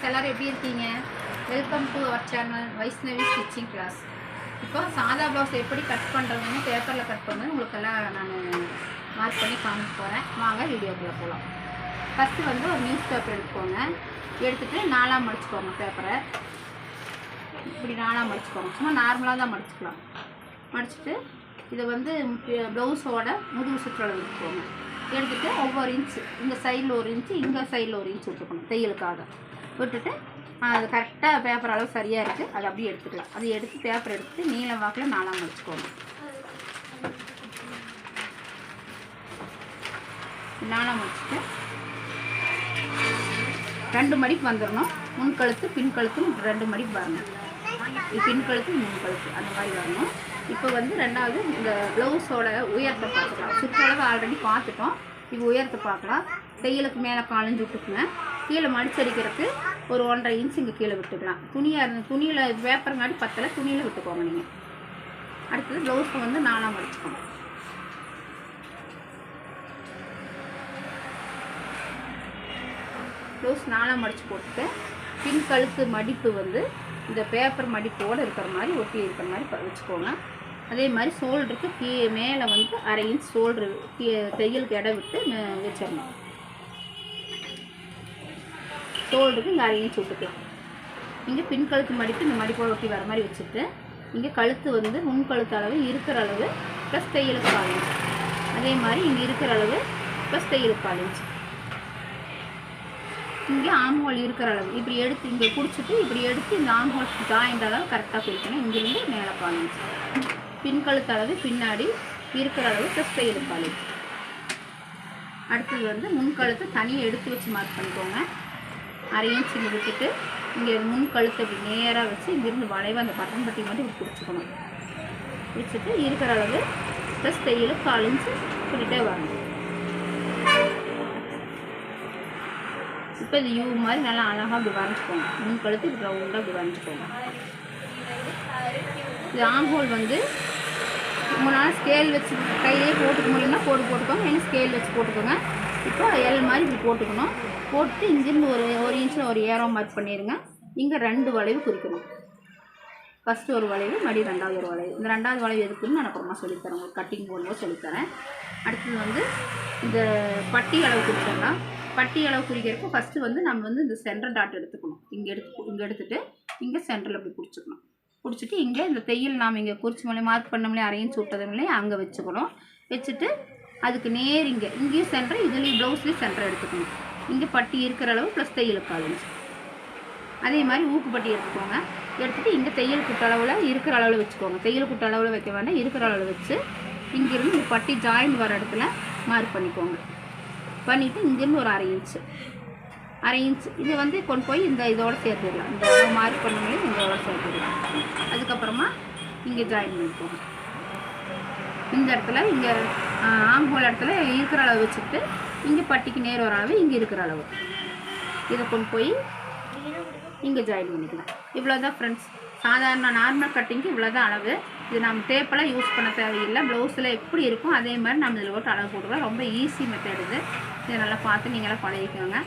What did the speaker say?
Friends, எல்லோரும் எப்படி இருக்கீங்க? Welcome to our channel Vaishnavi stitching class. இப்போ சாதா ப்ளவுஸ் எப்படி கட் பண்ணுறதுன்னு பேப்பரில் கட் பண்ணுறது உங்களுக்கெல்லாம் நான் மார்க் பண்ணி காமிக்க போகிறேன். வாங்க வீடியோக்குள்ளே போகலாம். ஃபஸ்ட்டு வந்து ஒரு நியூஸ் பேப்பர் எடுத்துக்கோங்க. எடுத்துகிட்டு நாலாக மடிச்சுக்கோங்க. பேப்பரை இப்படி நாலாக மடிச்சுக்கோங்க. சும்மா நார்மலாக தான் மடிச்சுக்கலாம். மடிச்சுட்டு இதை வந்து ப்ளவுஸோட முதுகு சுற்றளவு எடுத்துக்கோங்க. எடுத்துகிட்டு ஒவ்வொரு இன்ச்சு, இந்த சைடில் ஒரு இன்ச்சு, இங்கே சைடில் ஒரு இன்ச்சு விட்டுக்கணும் தையலுக்காக. விட்டுட்டு அது கரெக்டாக பேப்பர் அளவு சரியாக இருக்குது, அதை அப்படியே எடுத்துக்கலாம். அதை எடுத்து பேப்பர் எடுத்து நீள வாக்கில் நாலாக மடிச்சுக்கோங்க. நாலாக மடிச்சுட்டு 2 மடிப்பு வந்துடணும். முன் கழுத்து பின் கழுத்து 2 மடிப்பு வரணும். பின் கழுத்து முன் கழுத்து அந்த மாதிரி வரணும். இப்போ வந்து ரெண்டாவது இந்த ப்ளவுஸோட உயரத்தை பார்த்துக்கலாம். சுற்றளவு ஆல்ரெடி பார்த்துட்டோம். இப்போ உயரத்தை பார்க்கலாம். தையலுக்கு மேலே 4 இன்ச்சு விட்டுக்குங்க. கீழே மடிச்சடிக்கிறதுக்கு ஒரு 1.5 இன்ச்சு இங்கே கீழே விட்டுக்கலாம். துணியாக இருந்த துணியில் பேப்பருங்காட்டி பத்தலை, துணியில் விட்டுக்கோங்க நீங்கள். அடுத்தது ப்ளவுஸை வந்து 4ஆக மடிச்சுக்கோங்க. ப்ளவுஸ் 4ஆக மடித்து போட்டுட்டு பின் கழுத்து மடிப்பு வந்து இந்த பேப்பர் மடிப்போடு இருக்கிற மாதிரி ஒட்டி இருக்கிற மாதிரி வச்சுக்கோங்க. அதே மாதிரி ஷோல்டருக்கு மேலே வந்து 1/2 இன்ச் ஷோல்டரு தையலுக்கு இடம் விட்டு வச்சிடணும். ஷோல்டருக்கு இங்கே 1/2 இன்ச் விட்டுக்கலாம். இங்கே பின் கழுத்து மடிப்பு இந்த மடிப்போடு ஒட்டி வர மாதிரி வச்சுட்டு இங்கே கழுத்து வந்து முன் கழுத்து அளவு இருக்கிற அளவு ப்ளஸ் தையலுக்கு 1/4 இன்ச். அதே மாதிரி இங்கே இருக்கிற அளவு ப்ளஸ் தையலுக்கு 1/4 இன்ச். இங்கே ஆம்ஹோல் இருக்கிற அளவு இப்படி எடுத்து இங்கே பிடிச்சிட்டு இப்படி எடுத்து இந்த ஆம்ஹோல் ஜாயிண்ட் அளவு கரெக்டாக பிரிக்கணும். இங்கேருந்து மேலே 1/4 இன்ச். பின் கழுத்து அளவு பின்னாடி இருக்கிற அளவு ப்ளஸ் தையலுக்கு 1/4 இன்ச். அடுத்தது வந்து முன் கழுத்து தனியாக எடுத்து வச்சு மார்க் பண்ணிக்கோங்க. 1/2 இன்ச் இங்கே விட்டுட்டு இங்கே முன் கழுத்தை இப்படி நேராக வச்சு இங்கேருந்து வளைவு அந்த பட்டன் பட்டி மட்டும் இப்படி பிடிச்சிக்கணும். பிடிச்சிட்டு இருக்கிற அளவு ப்ளஸ் தையலுக்கு 1/4 இன்ச் இப்படிட்டே வரணும். இப்போ இது யூ மாதிரி நல்லா அழகாக அப்படி வரைஞ்சிக்கோங்க. முன் கழுத்து இப்படி ரவுண்டாக அப்படி வரைஞ்சிக்கோங்க. இது ஆம்ஹோல் வந்து உங்களால் ஸ்கேல் வச்சு கையிலே போட்டுக்க முடியும்னா போட்டுக்கோங்க. ஏன்னா ஸ்கேல் வச்சு போட்டுக்கோங்க. இப்போ எல் மாதிரி இப்படி போட்டுக்கணும். போட்டு இங்கேருந்து ஒரு இன்ச்சில் ஒரு ஏரோ மார்க் பண்ணிடுங்க. இங்கே 2 வளைவு குறிக்கணும். ஃபஸ்ட்டு ஒரு வளைவு, மறுபடியும் 2வது ஒரு வளைவு. இந்த 2வது வளைவு எதுக்குன்னு நான் அப்புறமா சொல்லித்தரேன். உங்களுக்கு கட்டிங் போடும்போது சொல்லித்தரேன். அடுத்தது வந்து இந்த பட்டி அளவு குறிச்சிடலாம். பட்டி அளவு குறிக்கிறப்போ ஃபஸ்ட்டு வந்து நம்ம வந்து இந்த சென்டர் டாட் எடுத்துக்கணும். இங்கே எடுத்துகிட்டு இங்கே சென்டரில் இப்படி பிடிச்சிக்கணும். பிடிச்சிட்டு இங்கே இந்த தையல் நாம் இங்கே குறிச்சி மேலே மார்க் பண்ணோம்லே அரேஞ்ச் விட்டதுங்களே அங்கே வச்சுக்கணும். வச்சுட்டு அதுக்கு நேர் இங்கேயும் சென்டர், இதுலேயும் ப்ளவுஸ்லேயும் சென்டர் எடுத்துக்கணும். இங்கே பட்டி இருக்கிற அளவு ப்ளஸ் தையலுக்கு 1/4 இன்ச். அதே மாதிரி ஊக்குப்பட்டி எடுத்துக்கோங்க. எடுத்துகிட்டு இங்கே தையல் குட்ட அளவில் இருக்கிற அளவில் வச்சுக்கோங்க. தையல் குட்ட அளவில் வைக்க வேண்டாம், இருக்கிற அளவில் வச்சு இங்கேருந்து இந்த பட்டி ஜாயின் வர இடத்துல மார்க் பண்ணிக்கோங்க. பண்ணிவிட்டு இங்கேருந்து ஒரு 1/2 இன்ச் இது வந்து கொண்டு போய் இதோடு சேர்த்துடலாம். இந்த மார்க் பண்ணவங்களே இதோட சேர்த்துடலாம். அதுக்கப்புறமா இங்கே ஜாயின் பண்ணிக்கோங்க. இந்த இடத்துல இங்கே ஆம்ஹோல் இடத்துல இருக்கிற அளவு வச்சுட்டு இங்கே பட்டிக்கு நேர் ஒரு அளவு, இங்கே இருக்கிற அளவு இதை கொண்டு போய் இங்கே ஜாயின் பண்ணிக்கலாம். இவ்வளோ தான் ஃப்ரெண்ட்ஸ். சாதாரண நார்மல் கட்டிங்க்கு இவ்வளோ தான் அளவு. இது நம்ம டேப்பெல்லாம் யூஸ் பண்ண தேவையில்லை. ப்ளவுஸில் எப்படி இருக்கும் அதே மாதிரி நம்ம இதில் போட்டு அளவு போட்டுக்கலாம். ரொம்ப ஈஸி மெத்தட் இது. இதை நல்லா பார்த்து நீங்களாம் பழகிக்கோங்க.